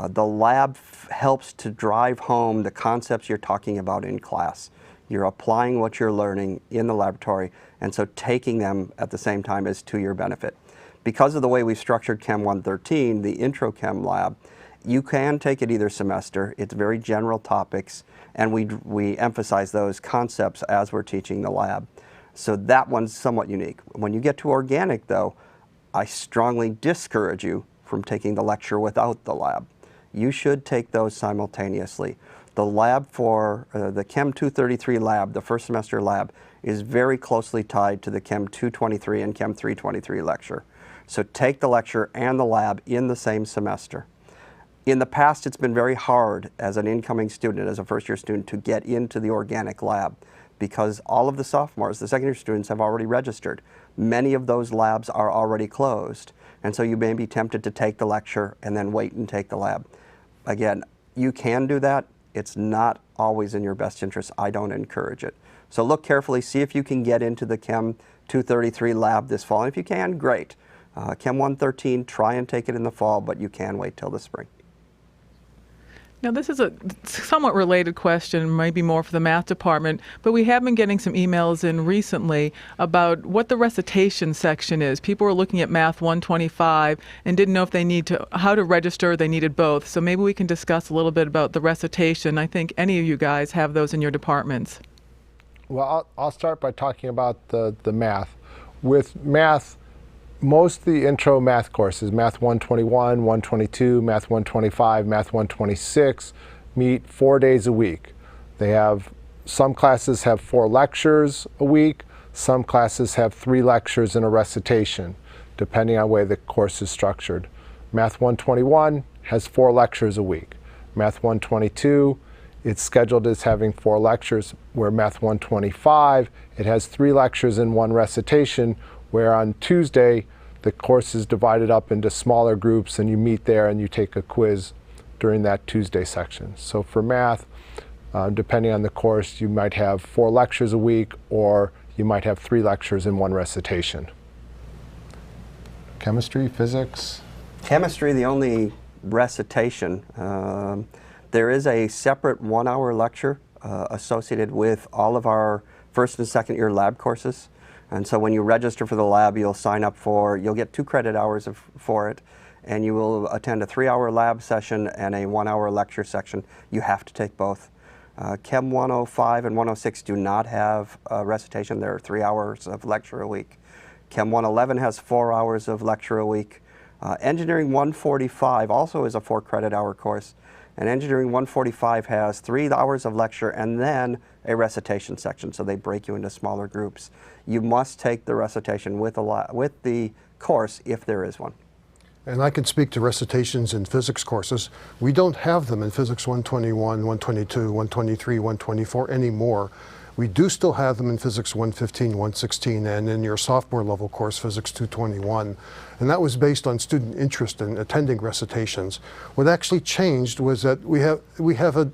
S4: The lab helps to drive home the concepts you're talking about in class. You're applying what you're learning in the laboratory, and so taking them at the same time is to your benefit. Because of the way we've structured Chem 113, the Intro Chem lab, you can take it either semester. It's very general topics, and we emphasize those concepts as we're teaching the lab. So that one's somewhat unique. When you get to organic, though, I strongly discourage you from taking the lecture without the lab. You should take those simultaneously. The lab for the Chem 233 lab, the first semester lab, is very closely tied to the Chem 223 and Chem 323 lecture. So take the lecture and the lab in the same semester. In the past, it's been very hard as an incoming student, as a first-year student, to get into the organic lab because all of the sophomores, the second-year students, have already registered. Many of those labs are already closed, and so you may be tempted to take the lecture and then wait and take the lab. Again, you can do that. It's not always in your best interest. I don't encourage it. So look carefully, see if you can get into the Chem 233 lab this fall. And if you can, great. Chem 113, try and take it in the fall, but you can wait till the spring.
S1: Now, this is a somewhat related question, maybe more for the math department, but we have been getting some emails in recently about what the recitation section is. People were looking at Math 125 and didn't know if they need to, how to register, they needed both. So maybe we can discuss a little bit about the recitation. I think any of you guys have those in your departments.
S2: Well, I'll start by talking about the math. With math, most of the intro math courses, Math 121, 122, Math 125, Math 126, meet 4 days a week. They have, some classes have 4 lectures a week, some classes have 3 lectures and a recitation, depending on the way the course is structured. Math 121 has 4 lectures a week. Math 122, it's scheduled as having 4 lectures, where Math 125, it has 3 lectures and 1 recitation, where on Tuesday, the course is divided up into smaller groups and you meet there and you take a quiz during that Tuesday section. So for math, depending on the course, you might have 4 lectures a week or you might have 3 lectures and 1 recitation. Chemistry, physics?
S4: Chemistry, the only recitation. There is a separate 1-hour lecture associated with all of our first and second year lab courses. And so when you register for the lab, you'll sign up you'll get 2 credit hours for it, and you will attend a 3-hour lab session and a 1-hour lecture section. You have to take both. Chem 105 and 106 do not have a recitation. There are 3 hours of lecture a week. Chem 111 has 4 hours of lecture a week. Engineering 145 also is a 4 credit hour course. And Engineering 145 has 3 hours of lecture and then a recitation section, so they break you into smaller groups. You must take the recitation with the course if there is one.
S3: And I can speak to recitations in physics courses. We don't have them in Physics 121, 122, 123, 124 anymore. We do still have them in Physics 115, 116, and in your sophomore level course, Physics 221. And that was based on student interest in attending recitations. What actually changed was that we have a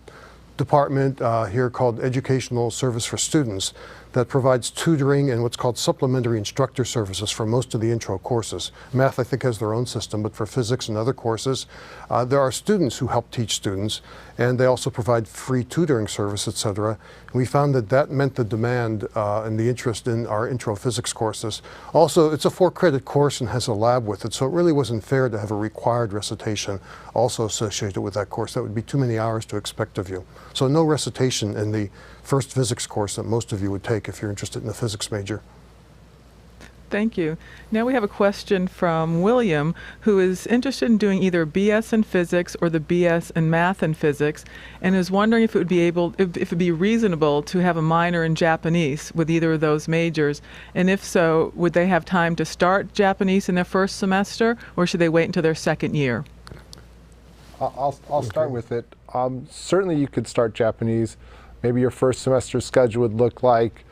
S3: department here called Educational Service for Students that provides tutoring and what's called supplementary instructor services for most of the intro courses. Math, I think, has their own system, but for physics and other courses, there are students who help teach students, and they also provide free tutoring service, etc. And we found that that meant the demand and the interest in our intro physics courses. Also, it's a 4-credit course and has a lab with it, so it really wasn't fair to have a required recitation also associated with that course. That would be too many hours to expect of you. So no recitation in the first physics course that most of you would take if you're interested in the physics major.
S1: Thank you. Now we have a question from William, who is interested in doing either BS in physics or the BS in math and physics, and is wondering if it would be reasonable to have a minor in Japanese with either of those majors, and if so, would they have time to start Japanese in their first semester, or should they wait until their second year?
S2: I'll start with it. Certainly you could start Japanese. Maybe your first semester schedule would look like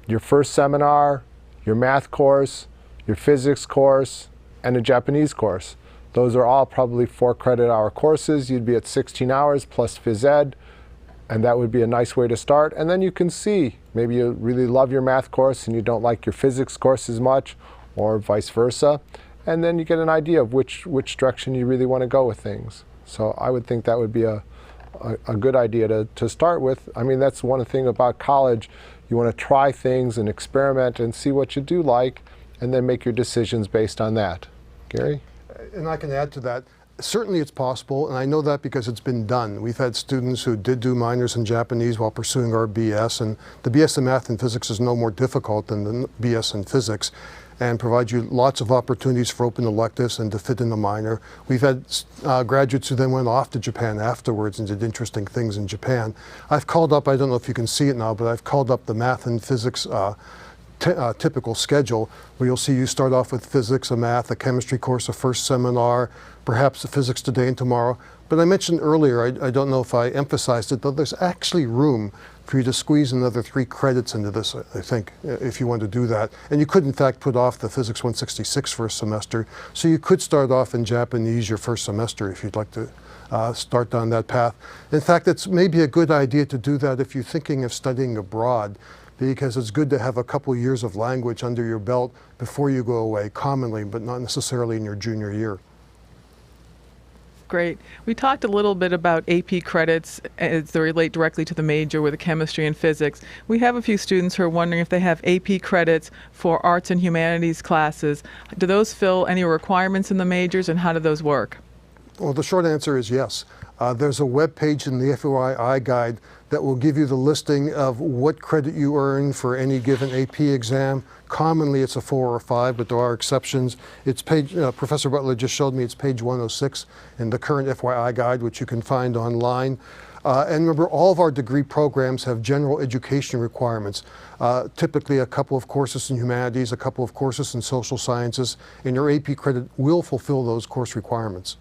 S2: your first seminar, your math course, your physics course, and a Japanese course. Those are all probably 4-credit hour courses. You'd be at 16 hours plus phys ed, and that would be a nice way to start. And then you can see, maybe you really love your math course and you don't like your physics course as much, or vice versa. And then you get an idea of which direction you really want to go with things. So I would think that would be a a good idea to start with. I mean, that's one thing about college. You want to try things and experiment and see what you do like, and then make your decisions based on that. Gary?
S3: And I can add to that. Certainly it's possible, and I know that because it's been done. We've had students who did do minors in Japanese while pursuing our BS, and the BS in math and physics is no more difficult than the BS in physics, and provides you lots of opportunities for open electives and to fit in a minor. We've had graduates who then went off to Japan afterwards and did interesting things in Japan. I've called up, I don't know if you can see it now, but I've called up the math and physics typical schedule, where you'll see you start off with physics, a math, a chemistry course, a first seminar, perhaps a physics today and tomorrow. But I mentioned earlier, I don't know if I emphasized it, though there's actually room for you to squeeze another 3 credits into this, I think, if you want to do that. And you could, in fact, put off the Physics 166 first semester. So you could start off in Japanese your first semester if you'd like to start down that path. In fact, it's maybe a good idea to do that if you're thinking of studying abroad, because it's good to have a couple years of language under your belt before you go away, commonly, but not necessarily in your junior year.
S1: Great. We talked a little bit about AP credits as they relate directly to the major with the chemistry and physics. We have a few students who are wondering if they have AP credits for arts and humanities classes. Do those fill any requirements in the majors, and how do those work?
S3: Well, the short answer is yes. There's a web page in the FYI guide that will give you the listing of what credit you earn for any given AP exam. Commonly it's a 4 or 5, but there are exceptions. It's page, Professor Butler just showed me, it's page 106 in the current FYI guide, which you can find online. And remember, all of our degree programs have general education requirements. Typically a couple of courses in humanities, a couple of courses in social sciences, and your AP credit will fulfill those course requirements.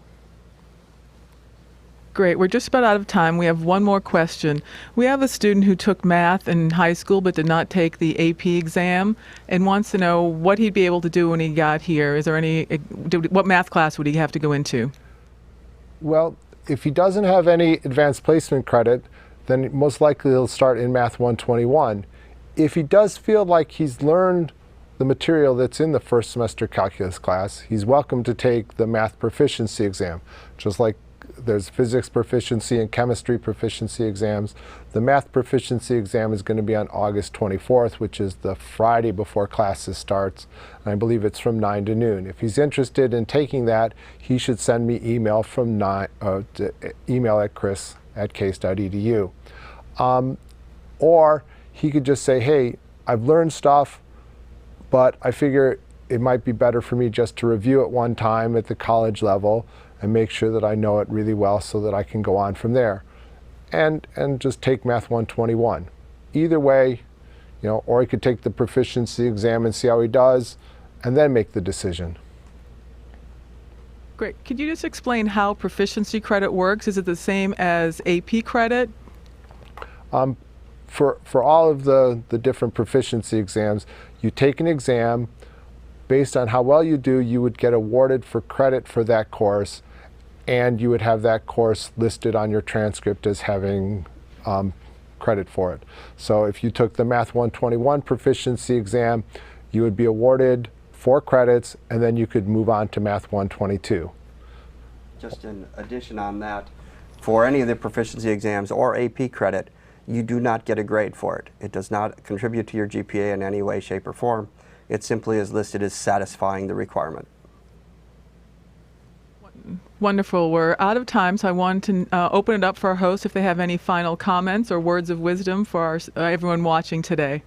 S1: Great. We're just about out of time. We have one more question. We have a student who took math in high school but did not take the AP exam and wants to know what he'd be able to do when he got here. Is there what math class would he have to go into?
S2: Well, if he doesn't have any advanced placement credit, then most likely he'll start in Math 121. If he does feel like he's learned the material that's in the first semester calculus class, he's welcome to take the math proficiency exam, just like there's physics proficiency and chemistry proficiency exams. The math proficiency exam is going to be on August 24th, which is the Friday before classes starts. And I believe it's from 9 to noon. If he's interested in taking that, he should send me email from email at chris@case.edu. Or he could just say, hey, I've learned stuff, but I figure it might be better for me just to review it one time at the college level and make sure that I know it really well so that I can go on from there. And just take Math 121. Either way, or he could take the proficiency exam and see how he does, and then make the decision.
S1: Great. Could you just explain how proficiency credit works? Is it the same as AP credit?
S2: For all of the different proficiency exams, you take an exam. Based on how well you do, you would get awarded for credit for that course, and you would have that course listed on your transcript as having credit for it. So if you took the Math 121 proficiency exam, you would be awarded 4 credits, and then you could move on to Math 122.
S4: Just in addition on that, for any of the proficiency exams or AP credit, you do not get a grade for it. It does not contribute to your GPA in any way, shape, or form. It simply is listed as satisfying the requirement.
S1: Wonderful. We're out of time, so I want to open it up for our hosts if they have any final comments or words of wisdom for everyone watching today.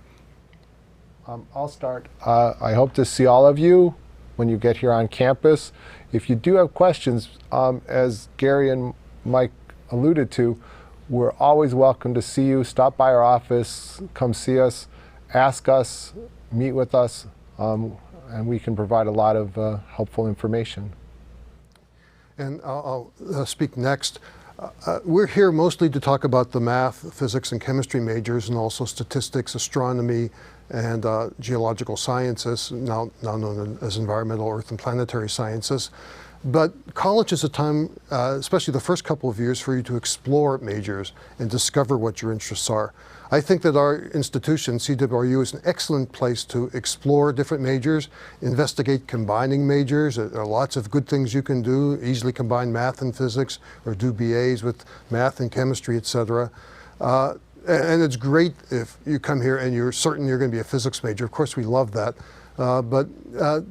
S2: I'll start. I hope to see all of you when you get here on campus. If you do have questions, as Gary and Mike alluded to, we're always welcome to see you. Stop by our office, come see us, ask us, meet with us, and we can provide a lot of helpful information.
S3: And I'll speak next. We're here mostly to talk about the math, physics, and chemistry majors, and also statistics, astronomy, and geological sciences, now known as environmental, earth, and planetary sciences. But college is a time, especially the first couple of years, for you to explore majors and discover what your interests are. I think that our institution, CWRU, is an excellent place to explore different majors, investigate combining majors. There are lots of good things you can do, easily combine math and physics, or do BAs with math and chemistry, etc. And it's great if you come here and you're certain you're going to be a physics major. Of course, we love that. But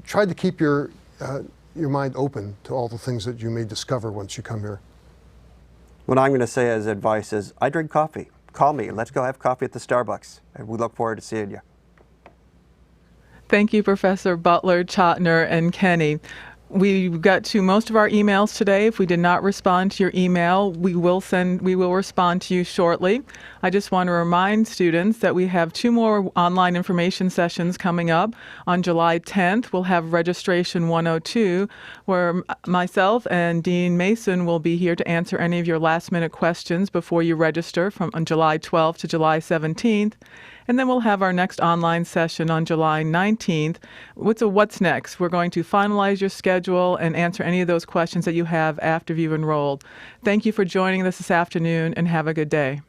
S3: try to keep your mind open to all the things that you may discover once you come here.
S4: What I'm going to say as advice is, I drink coffee. Call me. Let's go have coffee at the Starbucks. And we look forward to seeing you.
S1: Thank you, Professor Butler, Chottiner, and Kenney. We got to most of our emails today. If we did not respond to your email, we will respond to you shortly. I just want to remind students that we have 2 more online information sessions coming up. On July 10th, we'll have Registration 102, where myself and Dean Mason will be here to answer any of your last-minute questions before you register from on July 12th to July 17th. And then we'll have our next online session on July 19th. What's next? We're going to finalize your schedule and answer any of those questions that you have after you've enrolled. Thank you for joining us this afternoon, and have a good day.